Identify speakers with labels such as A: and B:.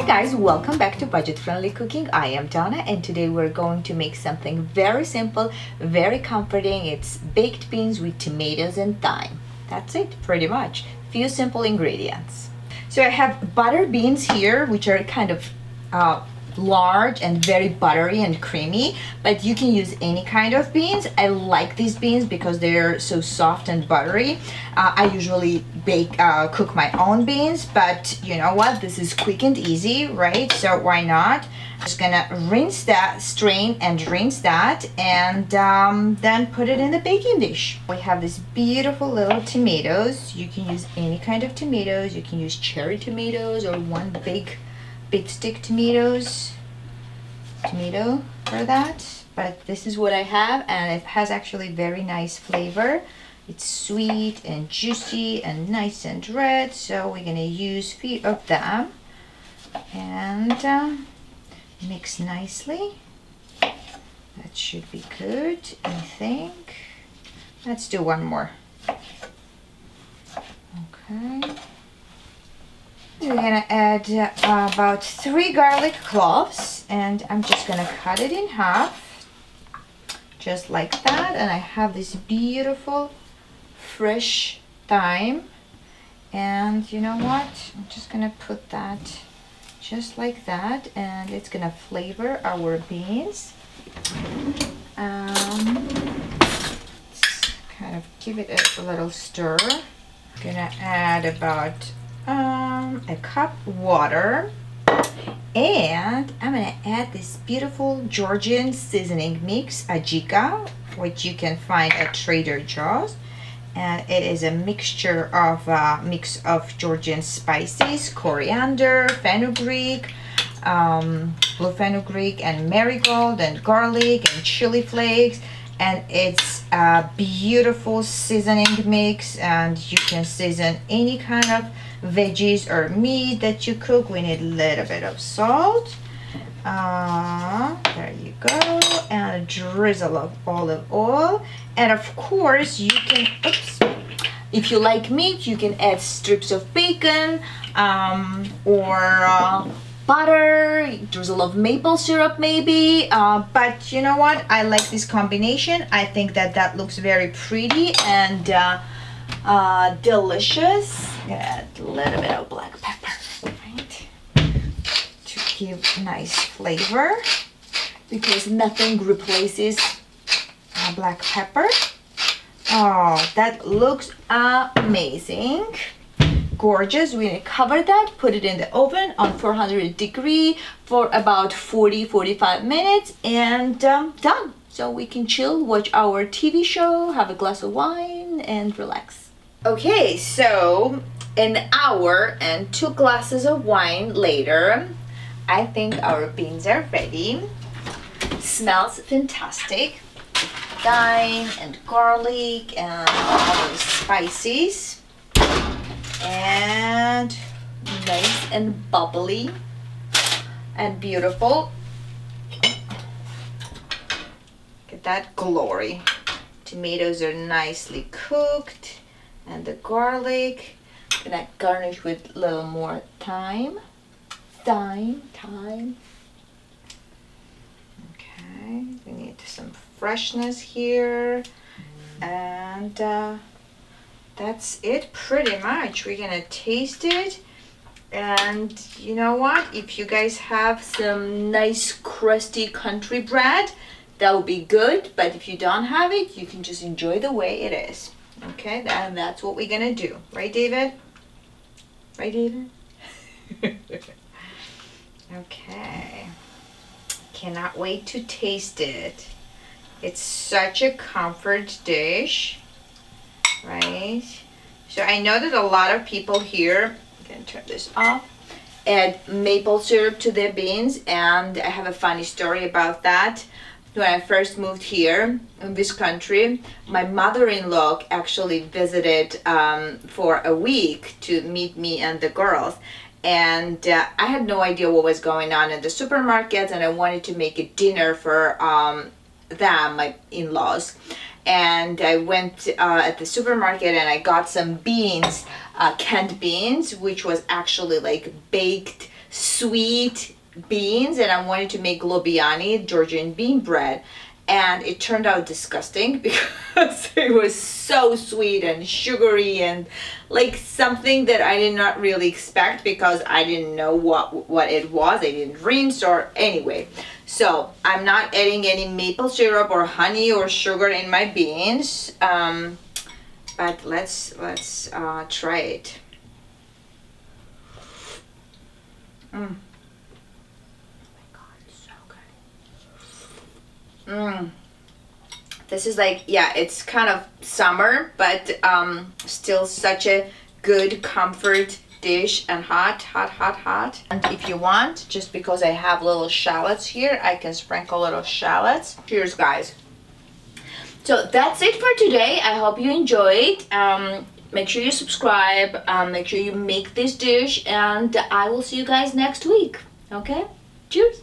A: Hi guys, welcome back to Budget Friendly Cooking. I am Donna and today we're going to make something very simple, very comforting. It's baked beans with tomatoes and thyme. That's it, pretty much. Few simple ingredients. So I have butter beans here, which are kind of large and very buttery and creamy, but you can use any kind of beans. I like these beans because they're so soft and buttery. I usually cook my own beans, but you know what, this is quick and easy, right? So why not? Just gonna strain and rinse that, and then put it in the baking dish. We have these beautiful little tomatoes. You can use any kind of tomatoes. You can use cherry tomatoes or one big stick tomato for that, but this is what I have, and it has actually very nice flavor. It's sweet and juicy and nice and red, so we're gonna use few of them and mix nicely. That should be good, I think. Let's do one more. Okay. We're gonna add about 3 garlic cloves, and I'm just gonna cut it in half, just like that. And I have this beautiful fresh thyme, and you know what? I'm just gonna put that just like that, and it's gonna flavor our beans. Let's kind of give it a little stir. Gonna add about a cup water, and I'm gonna add this beautiful Georgian seasoning mix, ajika, which you can find at Trader Joe's, and it is a mix of Georgian spices, coriander, fenugreek, blue fenugreek, and marigold, and garlic and chili flakes. And it's a beautiful seasoning mix, and you can season any kind of veggies or meat that you cook. We need a little bit of salt. There you go. And a drizzle of olive oil. And of course you can, if you like meat, you can add strips of bacon or butter, drizzle of maple syrup maybe, but you know what, I like this combination. I think that looks very pretty and delicious. Add a little bit of black pepper, right, to give nice flavor, because nothing replaces black pepper. Oh, that looks amazing. Gorgeous. We're gonna cover that, put it in the oven on 400 degree for about 40-45 minutes, and done. So we can chill, watch our TV show, have a glass of wine, and relax. Okay, so an hour and 2 glasses of wine later, I think our beans are ready. Smells fantastic. Thyme and garlic and all those spices. And nice and bubbly and beautiful. Look at that glory. Tomatoes are nicely cooked, and the garlic. Gonna garnish with a little more thyme. Okay, we need some freshness here, and that's it pretty much. We're gonna taste it, and you know what, if you guys have some nice crusty country bread, that would be good, but if you don't have it, you can just enjoy the way it is. Okay, and that's what we're gonna do, right David? Okay, cannot wait to taste it. It's such a comfort dish, right? So I know that a lot of people here, I'm gonna turn this off, add maple syrup to their beans, and I have a funny story about that. When I first moved here in this country, my mother-in-law actually visited for a week to meet me and the girls, and I had no idea what was going on in the supermarket, and I wanted to make a dinner for them, my in-laws. And I went at the supermarket and I got some beans, canned beans, which was actually like baked sweet beans, and I wanted to make lobiani, Georgian bean bread, and it turned out disgusting because it was so sweet and sugary and like something that I did not really expect because I didn't know what it was. I didn't rinse or anyway. So I'm not adding any maple syrup or honey or sugar in my beans, but let's try it. This is like, yeah, it's kind of summer, but still such a good comfort dish, and hot. And if you want, just because I have little shallots here, I can sprinkle little shallots. Cheers, guys. So that's it for today. I hope you enjoyed. Make sure you subscribe, make sure you make this dish, and I will see you guys next week. Okay? Cheers.